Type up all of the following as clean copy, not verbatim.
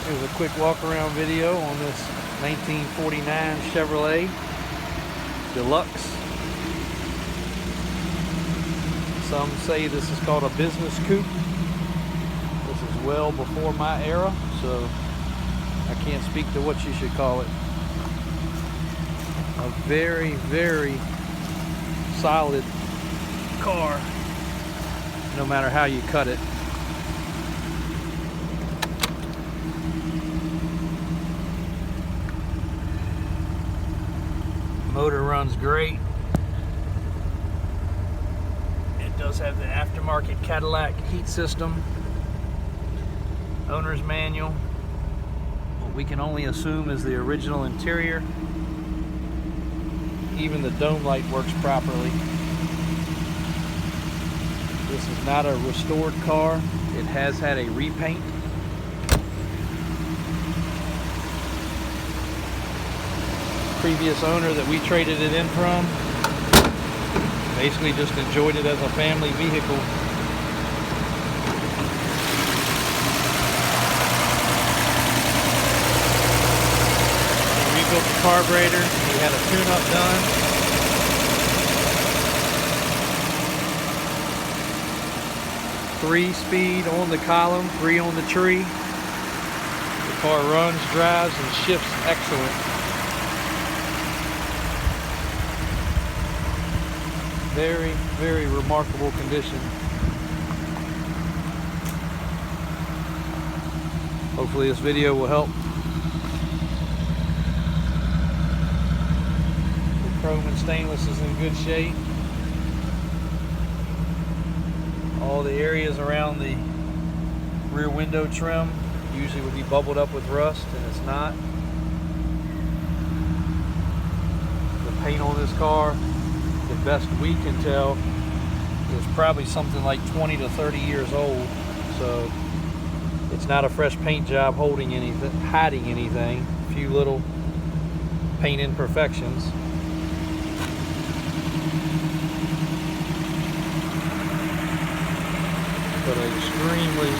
Here's a quick walk around video on this 1949 Chevrolet Deluxe. Some say this is called a business coupe. This is well before my era, so I can't speak to what you should call it. A very, very solid car, no matter how you cut it. Motor runs great. It does have the aftermarket Cadillac heat system. Owner's manual. What we can only assume is the original interior. Even the dome light works properly. This is not a restored car. It has had a repaint. Previous owner that we traded it in from basically just enjoyed it as a family vehicle. He rebuilt the carburetor. He had a tune-up done. 3-speed on the column, 3 on the tree. The car runs, drives, and shifts excellent. Very, very remarkable condition. Hopefully this video will help. The chrome and stainless is in good shape. All the areas around the rear window trim usually would be bubbled up with rust, and it's not. The paint on this car, the best we can tell, is probably something like 20 to 30 years old, so it's not a fresh paint job hiding anything. A few little paint imperfections. But an extremely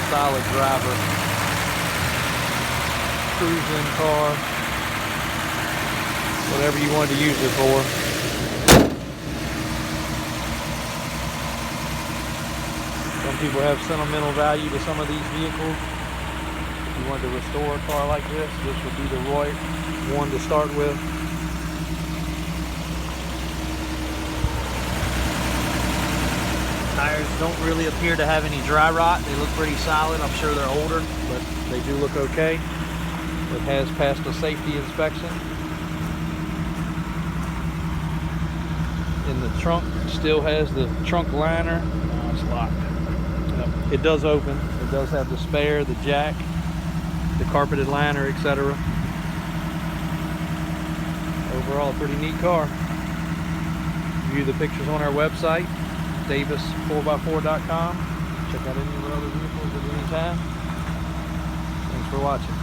solid driver. Cruising car, whatever you wanted to use it for. Some people have sentimental value to some of these vehicles. If you wanted to restore a car like this would be the right one to start with. Tires don't really appear to have any dry rot. They look pretty solid. I'm sure they're older, but they do look okay. It has passed a safety inspection. In the trunk, still has the trunk liner. Oh, it's locked. It does open. It does have the spare, the jack, the carpeted liner, etc. Overall, a pretty neat car. View the pictures on our website, davis4x4.com. Check out any of the other vehicles at any time. Thanks for watching.